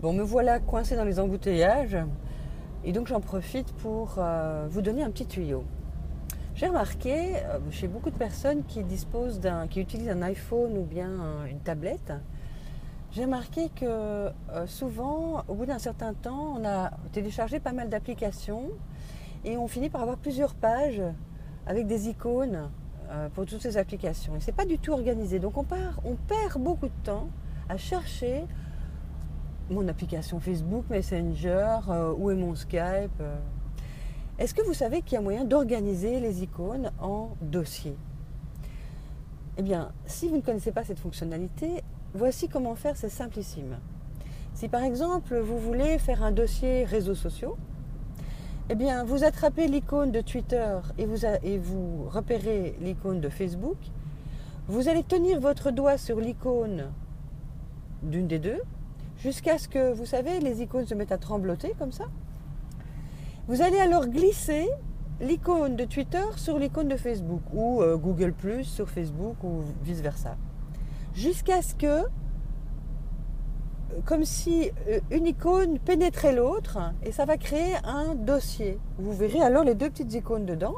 Bon, me voilà coincée dans les embouteillages et donc j'en profite pour vous donner un petit tuyau. J'ai remarqué chez beaucoup de personnes qui utilisent un iPhone ou bien une tablette, j'ai remarqué que souvent, au bout d'un certain temps, on a téléchargé pas mal d'applications et on finit par avoir plusieurs pages avec des icônes pour toutes ces applications. Et c'est pas du tout organisé. Donc on perd beaucoup de temps à chercher mon application Facebook, Messenger, où est mon Skype. Est-ce que vous savez qu'il y a moyen d'organiser les icônes en dossiers? Eh bien, si vous ne connaissez pas cette fonctionnalité, voici comment faire, c'est simplissime. Si par exemple vous voulez faire un dossier réseaux sociaux, eh bien vous attrapez l'icône de Twitter et vous repérez l'icône de Facebook, vous allez tenir votre doigt sur l'icône d'une des deux, jusqu'à ce que, vous savez, les icônes se mettent à trembloter comme ça. Vous allez alors glisser l'icône de Twitter sur l'icône de Facebook ou Google Plus sur Facebook ou vice-versa. Jusqu'à ce que, comme si une icône pénétrait l'autre, et ça va créer un dossier. Vous verrez alors les deux petites icônes dedans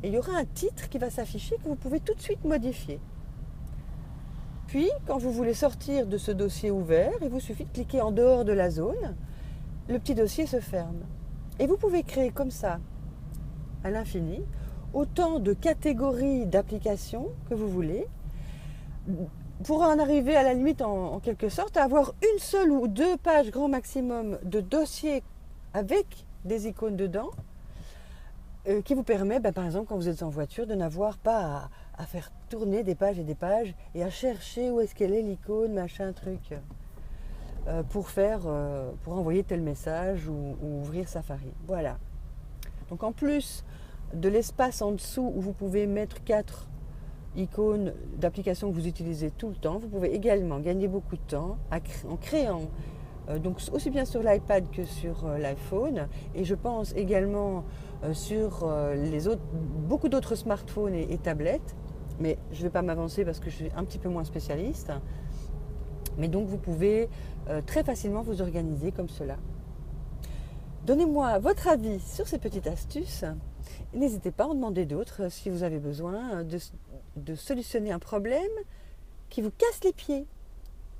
et il y aura un titre qui va s'afficher que vous pouvez tout de suite modifier. Puis, quand vous voulez sortir de ce dossier ouvert, il vous suffit de cliquer en dehors de la zone, le petit dossier se ferme. Et vous pouvez créer comme ça, à l'infini, autant de catégories d'applications que vous voulez, pour en arriver à la limite, en quelque sorte, à avoir une seule ou deux pages grand maximum de dossiers avec des icônes dedans, qui vous permet, par exemple, quand vous êtes en voiture, de n'avoir pas à faire tourner des pages et des pages et à chercher où est-ce qu'elle est l'icône, machin, truc, pour envoyer tel message ou ouvrir Safari. Voilà. Donc en plus de l'espace en dessous où vous pouvez mettre 4 icônes d'applications que vous utilisez tout le temps, vous pouvez également gagner beaucoup de temps en créant donc aussi bien sur l'iPad que sur l'iPhone, et je pense également sur beaucoup d'autres smartphones et tablettes, mais je ne vais pas m'avancer parce que je suis un petit peu moins spécialiste. Mais donc vous pouvez très facilement vous organiser comme cela. Donnez-moi votre avis sur ces petites astuces. N'hésitez pas à en demander d'autres si vous avez besoin de solutionner un problème qui vous casse les pieds.